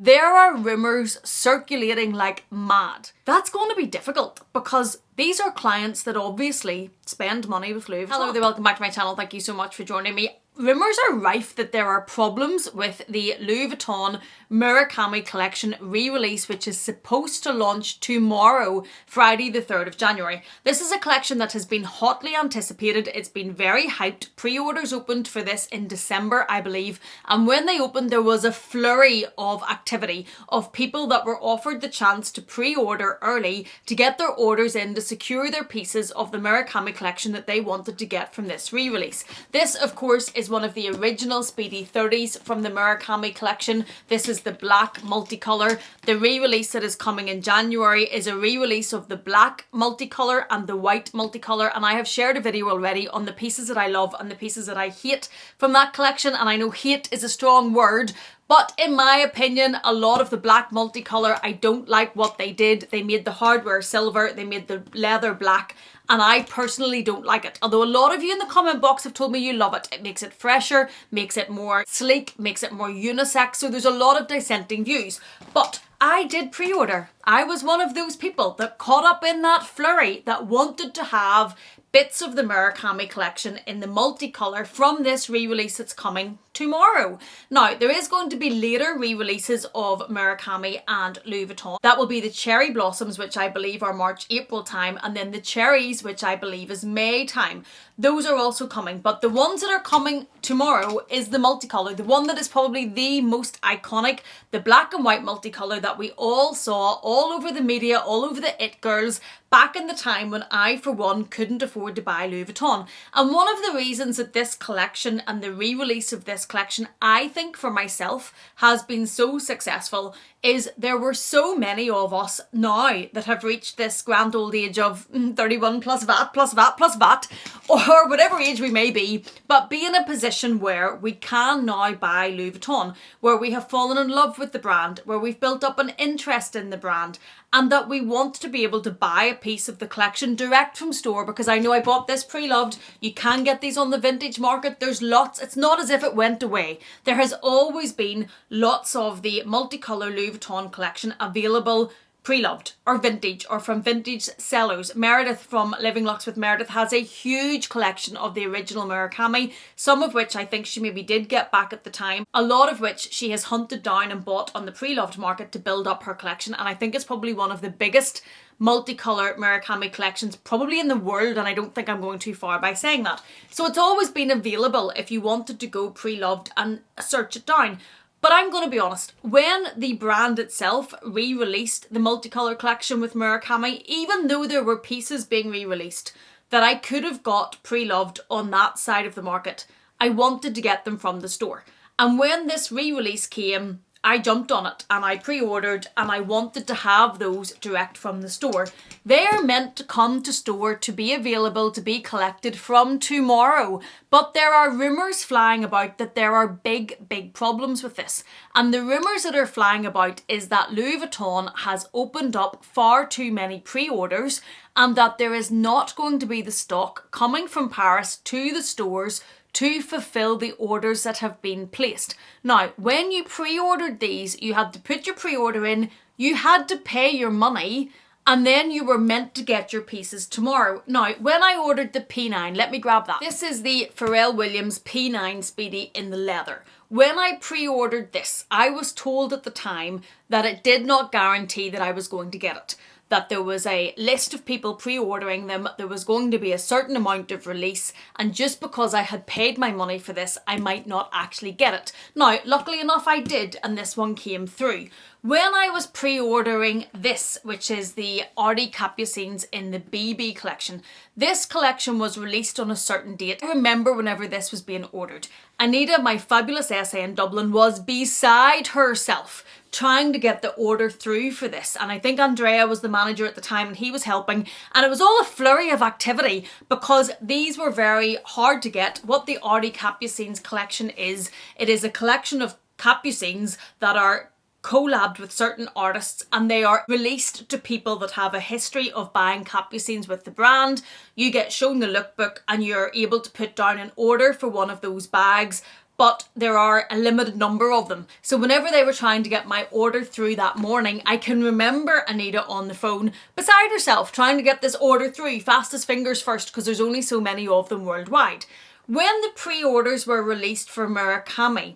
There are rumours circulating like mad. That's going to be difficult because these are clients that obviously spend money with Louis Vuitton. Hello there, welcome back to my channel. Thank you so much for joining me. Rumours are rife that there are problems with the Louis Vuitton Murakami collection re-release, which is supposed to launch tomorrow, Friday the 3rd of January. This is a collection that has been hotly anticipated. It's been very hyped. Pre-orders opened for this in December, I believe. And when they opened, there was a flurry of activity of people that were offered the chance to pre-order early to get their orders in to secure their pieces of the Murakami collection that they wanted to get from this re-release. This, of course, is one of the original Speedy 30s from the Murakami collection. This is the black multicolour. The re-release that is coming in January is a re-release of the black multicolour and the white multicolour, and I have shared a video already on the pieces that I love and the pieces that I hate from that collection, and I know hate is a strong word, but in my opinion, a lot of the black multicolour, I don't like what they did. They made the hardware silver, they made the leather black, and I personally don't like it. Although a lot of you in the comment box have told me you love it. It makes it fresher, makes it more sleek, makes it more unisex, so there's a lot of dissenting views. But I did pre-order. I was one of those people that caught up in that flurry that wanted to have bits of the Murakami collection in the multicolour from this re-release that's coming tomorrow. Now, there is going to be later re-releases of Murakami and Louis Vuitton. That will be the Cherry Blossoms, which I believe are March, April time, and then the Cherries, which I believe is May time. Those are also coming, but the ones that are coming tomorrow is the multicolour, the one that is probably the most iconic, the black and white multicolour that we all saw all over the media, all over the It Girls, back in the time when I, for one, couldn't afford to buy Louis Vuitton. And one of the reasons that this collection and the re-release of this collection, I think for myself, has been so successful is there were so many of us now that have reached this grand old age of 31 plus VAT, plus VAT, plus VAT, or whatever age we may be, but be in a position where we can now buy Louis Vuitton, where we have fallen in love with the brand, where we've built up an interest in the brand, and that we want to be able to buy a piece of the collection direct from store, because I know I bought this Preloved. You can get these on the vintage market. There's lots. It's not as if it went away. There has always been lots of the multicolour Louis Vuitton collection available pre-loved or vintage or from vintage sellers. Meredith from Living Lux with Meredith has a huge collection of the original Murakami, some of which I think she maybe did get back at the time, a lot of which she has hunted down and bought on the pre-loved market to build up her collection, and I think it's probably one of the biggest multicolour Murakami collections probably in the world, and I don't think I'm going too far by saying that. So it's always been available if you wanted to go pre-loved and search it down. But I'm going to be honest, when the brand itself re-released the multicolour collection with Murakami, even though there were pieces being re-released that I could have got pre-loved on that side of the market, I wanted to get them from the store. And when this re-release came, I jumped on it and I pre-ordered, and I wanted to have those direct from the store. They are meant to come to store to be available to be collected from tomorrow. But there are rumours flying about that there are big problems with this. And the rumours that are flying about is that Louis Vuitton has opened up far too many pre-orders, and that there is not going to be the stock coming from Paris to the stores to fulfill the orders that have been placed. Now, when you pre-ordered these, you had to put your pre-order in, you had to pay your money, and then you were meant to get your pieces tomorrow. Now, when I ordered the P9, let me grab that. This is the Pharrell Williams P9 Speedy in the leather. When I pre-ordered this, I was told at the time that it did not guarantee that I was going to get it. That there was a list of people pre-ordering them, there was going to be a certain amount of release, and just because I had paid my money for this, I might not actually get it. Now, luckily enough I did, and this one came through. When I was pre-ordering this, which is the Artie Capucines in the BB collection, this collection was released on a certain date. I remember whenever this was being ordered, Anita, my fabulous essay in Dublin, was beside herself trying to get the order through for this, and I think Andrea was the manager at the time and he was helping, and it was all a flurry of activity because these were very hard to get. What the Artie Capucines collection is, it is a collection of capucines that are collabed with certain artists, and they are released to people that have a history of buying capucines with the brand. You get shown the lookbook and you're able to put down an order for one of those bags but there are a limited number of them. So whenever they were trying to get my order through that morning, I can remember Anita on the phone beside herself trying to get this order through, fastest fingers first, because there's only so many of them worldwide. When the pre-orders were released for Murakami,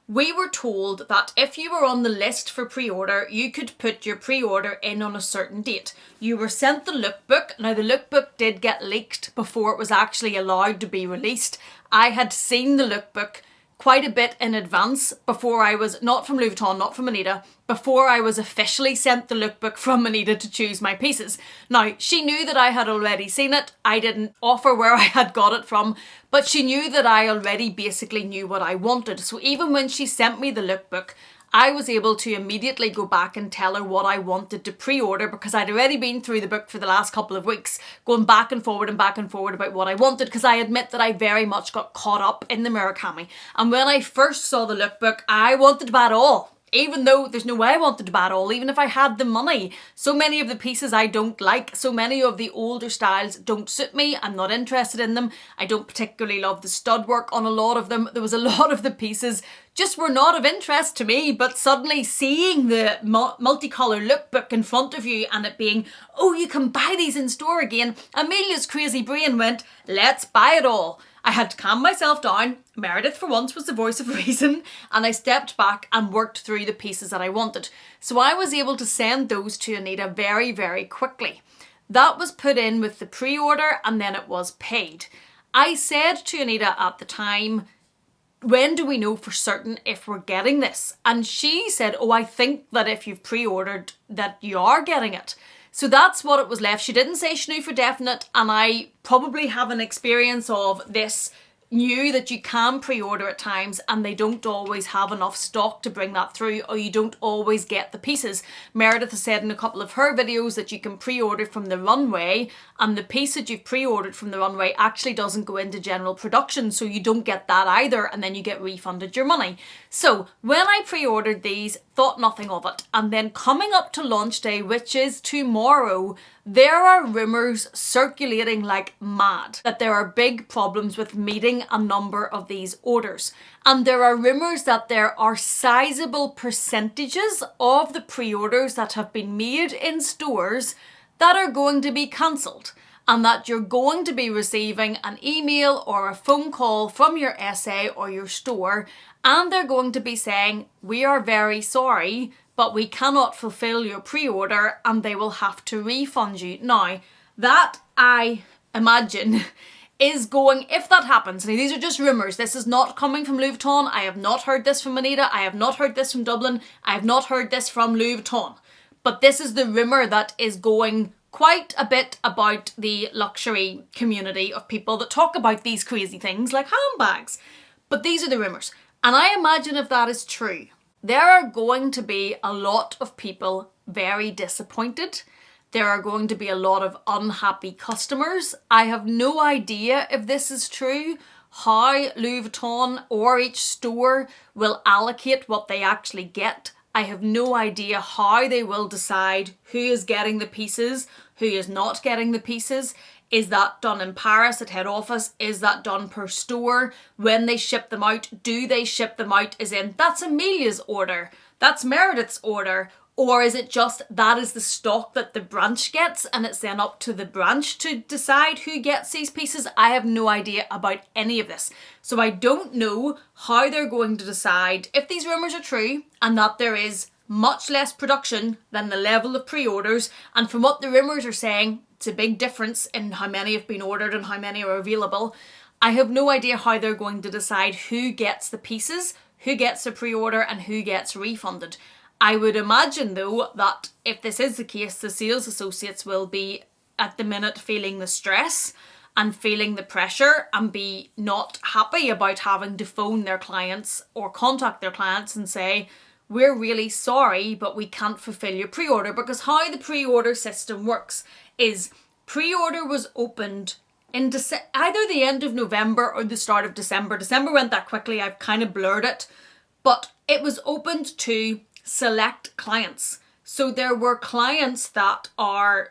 we were told that if you were on the list for pre-order, you could put your pre-order in on a certain date. You were sent the lookbook. Now the lookbook did get leaked before it was actually allowed to be released. I had seen the lookbook quite a bit in advance before I was, not from Louis Vuitton, not from Anita, before I was officially sent the lookbook from Anita to choose my pieces. Now, she knew that I had already seen it. I didn't offer where I had got it from, but she knew that I already basically knew what I wanted. So even when she sent me the lookbook, I was able to immediately go back and tell her what I wanted to pre-order, because I'd already been through the book for the last couple of weeks, going back and forward about what I wanted, because I admit that I very much got caught up in the Murakami. And when I first saw the lookbook, I wanted to buy it all. Even though there's no way I wanted to buy it all, even if I had the money. So many of the pieces I don't like, so many of the older styles don't suit me, I'm not interested in them. I don't particularly love the stud work on a lot of them. There was a lot of the pieces just were not of interest to me, but suddenly seeing the multicolour lookbook in front of you and it being, oh, you can buy these in store again, Amelia's crazy brain went, let's buy it all. I had to calm myself down. Meredith for once was the voice of reason, and I stepped back and worked through the pieces that I wanted. So I was able to send those to Anita very, very quickly. That was put in with the pre-order and then it was paid. I said to Anita at the time, when do we know for certain if we're getting this? And she said, oh, I think that if you've pre-ordered that you are getting it. So that's what it was left. She didn't say she knew for definite, and I probably have an experience of this, knew that you can pre-order at times and they don't always have enough stock to bring that through, or you don't always get the pieces. Meredith has said in a couple of her videos that you can pre-order from the runway and the piece that you've pre-ordered from the runway actually doesn't go into general production, so you don't get that either, and then you get refunded your money. So when I pre-ordered these, thought nothing of it, and then coming up to launch day, which is tomorrow, there are rumours circulating like mad that there are big problems with meeting a number of these orders. And there are rumours that there are sizable percentages of the pre-orders that have been made in stores that are going to be cancelled, and that you're going to be receiving an email or a phone call from your SA or your store, and they're going to be saying, we are very sorry, but we cannot fulfill your pre-order, and they will have to refund you. Now, that I imagine is going, if that happens, and these are just rumours, this is not coming from Louis Vuitton, I have not heard this from Anita, I have not heard this from Dublin, I have not heard this from Louis Vuitton, but this is the rumour that is going quite a bit about the luxury community of people that talk about these crazy things like handbags. But these are the rumours. And I imagine if that is true, there are going to be a lot of people very disappointed. There are going to be a lot of unhappy customers. I have no idea if this is true, how Louis Vuitton or each store will allocate what they actually get. I have no idea how they will decide who is getting the pieces, who is not getting the pieces. Is that done in Paris at head office? Is that done per store? When they ship them out, do they ship them out as in, that's Amelia's order, that's Meredith's order? Or is it just that is the stock that the branch gets and it's then up to the branch to decide who gets these pieces? I have no idea about any of this. So I don't know how they're going to decide if these rumours are true and that there is much less production than the level of pre-orders. And from what the rumours are saying, it's a big difference in how many have been ordered and how many are available. I have no idea how they're going to decide who gets the pieces, who gets the pre-order and who gets refunded. I would imagine though that if this is the case, the sales associates will be at the minute feeling the stress and feeling the pressure and be not happy about having to phone their clients or contact their clients and say, we're really sorry, but we can't fulfill your pre-order. Because how the pre-order system works is pre-order was opened in either the end of November or the start of December. December went that quickly, I've kind of blurred it, but it was opened to select clients. So there were clients that are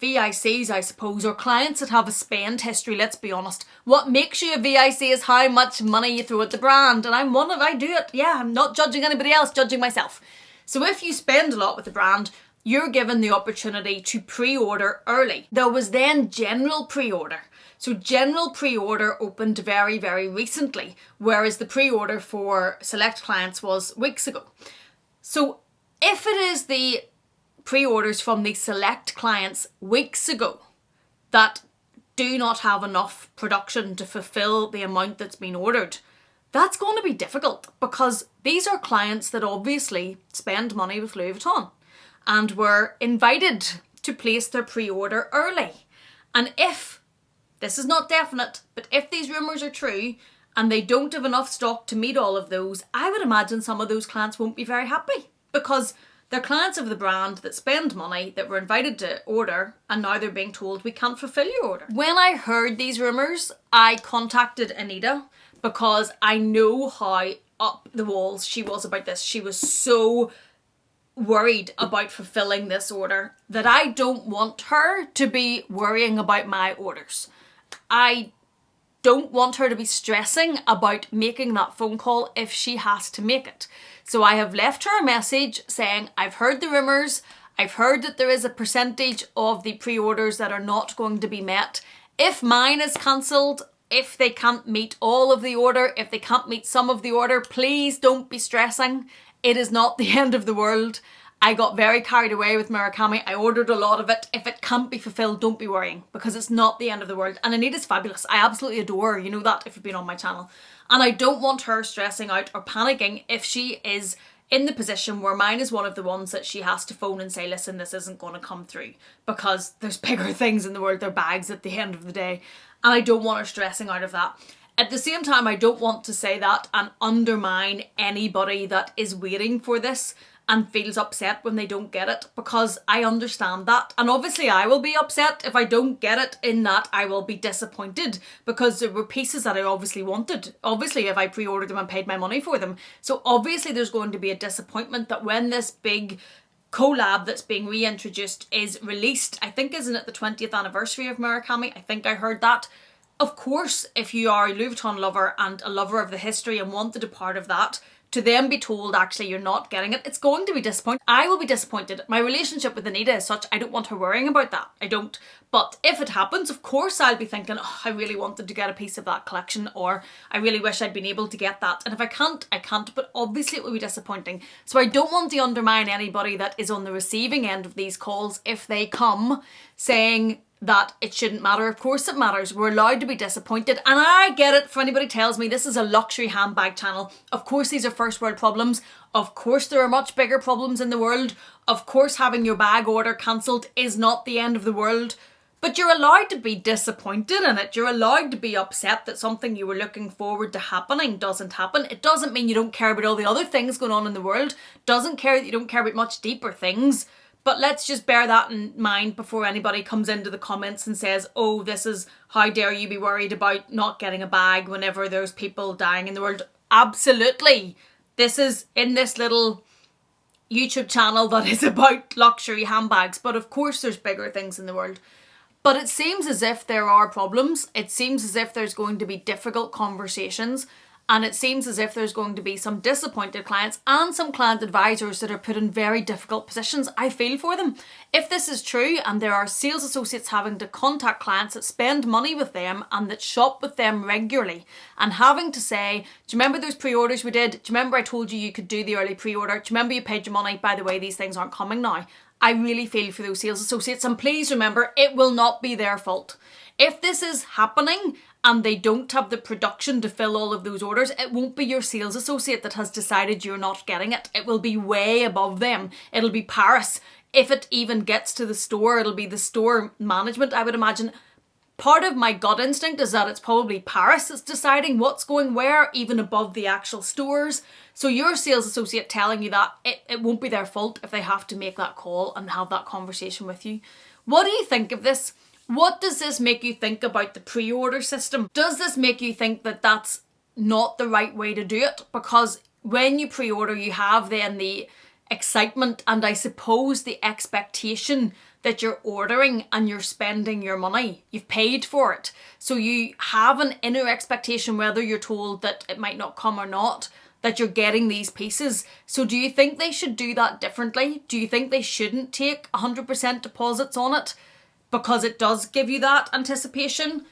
VICs, I suppose, or clients that have a spend history, let's be honest. What makes you a VIC is how much money you throw at the brand. And I do it. Yeah, I'm not judging anybody else, judging myself. So if you spend a lot with the brand, you're given the opportunity to pre-order early. There was then general pre-order. So general pre-order opened very, very recently, whereas the pre-order for select clients was weeks ago. So if it is the pre-orders from the select clients weeks ago that do not have enough production to fulfill the amount that's been ordered, that's going to be difficult because these are clients that obviously spend money with Louis Vuitton and were invited to place their pre-order early. And if, this is not definite, but if these rumours are true and they don't have enough stock to meet all of those, I would imagine some of those clients won't be very happy because they're clients of the brand that spend money, that were invited to order, and now they're being told we can't fulfill your order. When I heard these rumours, I contacted Anita because I know how up the walls she was about this. She was so worried about fulfilling this order that I don't want her to be worrying about my orders. I don't want her to be stressing about making that phone call if she has to make it. So I have left her a message saying, I've heard the rumours, I've heard that there is a percentage of the pre-orders that are not going to be met. If mine is cancelled, if they can't meet all of the order, if they can't meet some of the order, please don't be stressing. It is not the end of the world. I got very carried away with Murakami. I ordered a lot of it. If it can't be fulfilled, don't be worrying because it's not the end of the world. And Anita's fabulous. I absolutely adore her. You know that if you've been on my channel. And I don't want her stressing out or panicking if she is in the position where mine is one of the ones that she has to phone and say, listen, this isn't going to come through because there's bigger things in the world. They're bags at the end of the day. And I don't want her stressing out of that. At the same time, I don't want to say that and undermine anybody that is waiting for this and feels upset when they don't get it because I understand that. And obviously I will be upset if I don't get it, in that I will be disappointed because there were pieces that I obviously wanted. Obviously if I pre-ordered them and paid my money for them. So obviously there's going to be a disappointment that when this big collab that's being reintroduced is released, I think isn't it the 20th anniversary of Murakami? I think I heard that. Of course, if you are a Louis Vuitton lover and a lover of the history and wanted a part of that, to then be told actually you're not getting it, it's going to be disappointing. I will be disappointed. My relationship with Anita is such, I don't want her worrying about that. I don't. But if it happens, of course I'll be thinking, oh, I really wanted to get a piece of that collection, or I really wish I'd been able to get that. And if I can't, I can't. But obviously it will be disappointing. So I don't want to undermine anybody that is on the receiving end of these calls if they come saying that it shouldn't matter. Of course it matters. We're allowed to be disappointed. And I get it. For anybody tells me this is a luxury handbag channel, of course these are first world problems. Of course there are much bigger problems in the world. Of course having your bag order cancelled is not the end of the world. But you're allowed to be disappointed in it. You're allowed to be upset that something you were looking forward to happening doesn't happen. It doesn't mean you don't care about all the other things going on in the world. Doesn't care that you don't care about much deeper things. But let's just bear that in mind before anybody comes into the comments and says, oh, this is, how dare you be worried about not getting a bag whenever there's people dying in the world. Absolutely. This is in this little YouTube channel that is about luxury handbags. But of course there's bigger things in the world. But it seems as if there are problems. It seems as if there's going to be difficult conversations. And it seems as if there's going to be some disappointed clients and some client advisors that are put in very difficult positions. I feel for them. If this is true and there are sales associates having to contact clients that spend money with them and that shop with them regularly and having to say, do you remember those pre-orders we did? Do you remember I told you you could do the early pre-order? Do you remember you paid your money? By the way, these things aren't coming now. I really feel for those sales associates, and please remember, it will not be their fault. If this is happening and they don't have the production to fill all of those orders, it won't be your sales associate that has decided you're not getting it. It will be way above them. It'll be Paris. If it even gets to the store, it'll be the store management, I would imagine. Part of my gut instinct is that it's probably Paris that's deciding what's going where, even above the actual stores. So your sales associate telling you that, it won't be their fault if they have to make that call and have that conversation with you. What do you think of this? What does this make you think about the pre-order system? Does this make you think that that's not the right way to do it? Because when you pre-order, you have then the excitement and I suppose the expectation that you're ordering and you're spending your money. You've paid for it. So you have an inner expectation, whether you're told that it might not come or not, that you're getting these pieces. So do you think they should do that differently? Do you think they shouldn't take 100% deposits on it because it does give you that anticipation?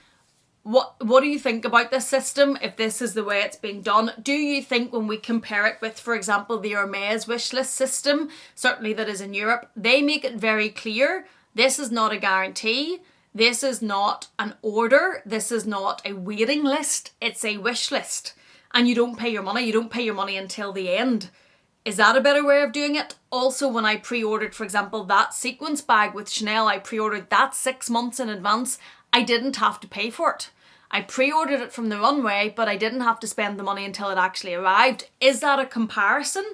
What do you think about this system, if this is the way it's being done? Do you think when we compare it with, for example, the Hermes wishlist system, certainly that is in Europe, they make it very clear this is not a guarantee, this is not an order, this is not a waiting list, it's a wish list. And you don't pay your money, you don't pay your money until the end. Is that a better way of doing it? Also, when I pre-ordered, for example, that sequence bag with Chanel, I pre-ordered that 6 months in advance. I didn't have to pay for it. I pre-ordered it from the runway, but I didn't have to spend the money until it actually arrived. Is that a comparison?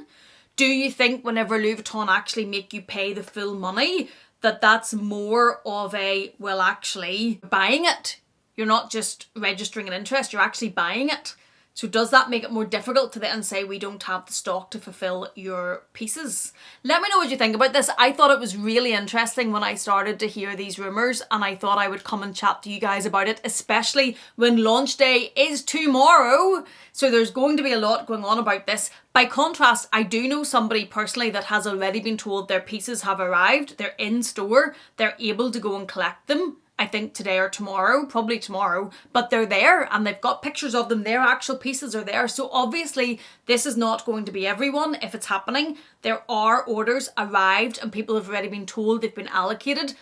Do you think whenever Louis Vuitton actually make you pay the full money, that that's more of a, well, actually buying it? You're not just registering an interest, you're actually buying it. So does that make it more difficult to then say we don't have the stock to fulfill your pieces? Let me know what you think about this. I thought it was really interesting when I started to hear these rumours, and I thought I would come and chat to you guys about it, especially when launch day is tomorrow. So there's going to be a lot going on about this. By contrast, I do know somebody personally that has already been told their pieces have arrived, they're in store, they're able to go and collect them. I think today or tomorrow, probably tomorrow, but they're there and they've got pictures of them. Their actual pieces are there. So obviously this is not going to be everyone if it's happening. There are orders arrived and people have already been told they've been allocated.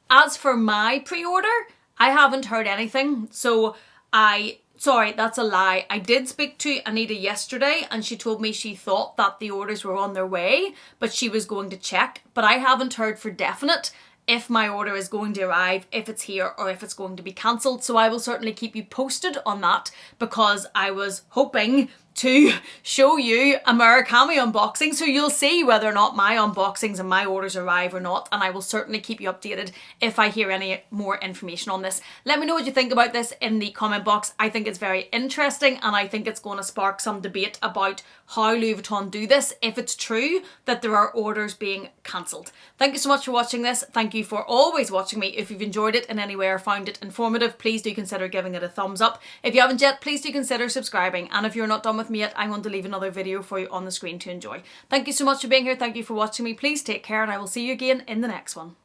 As for my pre-order, I haven't heard anything. So sorry, that's a lie. I did speak to Anita yesterday and she told me she thought that the orders were on their way, but she was going to check. But I haven't heard for definite if my order is going to arrive, if it's here, or if it's going to be cancelled. So I will certainly keep you posted on that, because I was hoping to show you a Murakami unboxing, so you'll see whether or not my unboxings and my orders arrive or not, and I will certainly keep you updated if I hear any more information on this. Let me know what you think about this in the comment box. I think it's very interesting and I think it's going to spark some debate about how Louis Vuitton do this, if it's true that there are orders being cancelled. Thank you so much for watching this. Thank you for always watching me. If you've enjoyed it in any way or found it informative, please do consider giving it a thumbs up. If you haven't yet, please do consider subscribing. And if you're not done with me yet, I'm going to leave another video for you on the screen to enjoy. Thank you so much for being here. Thank you for watching me. Please take care and I will see you again in the next one.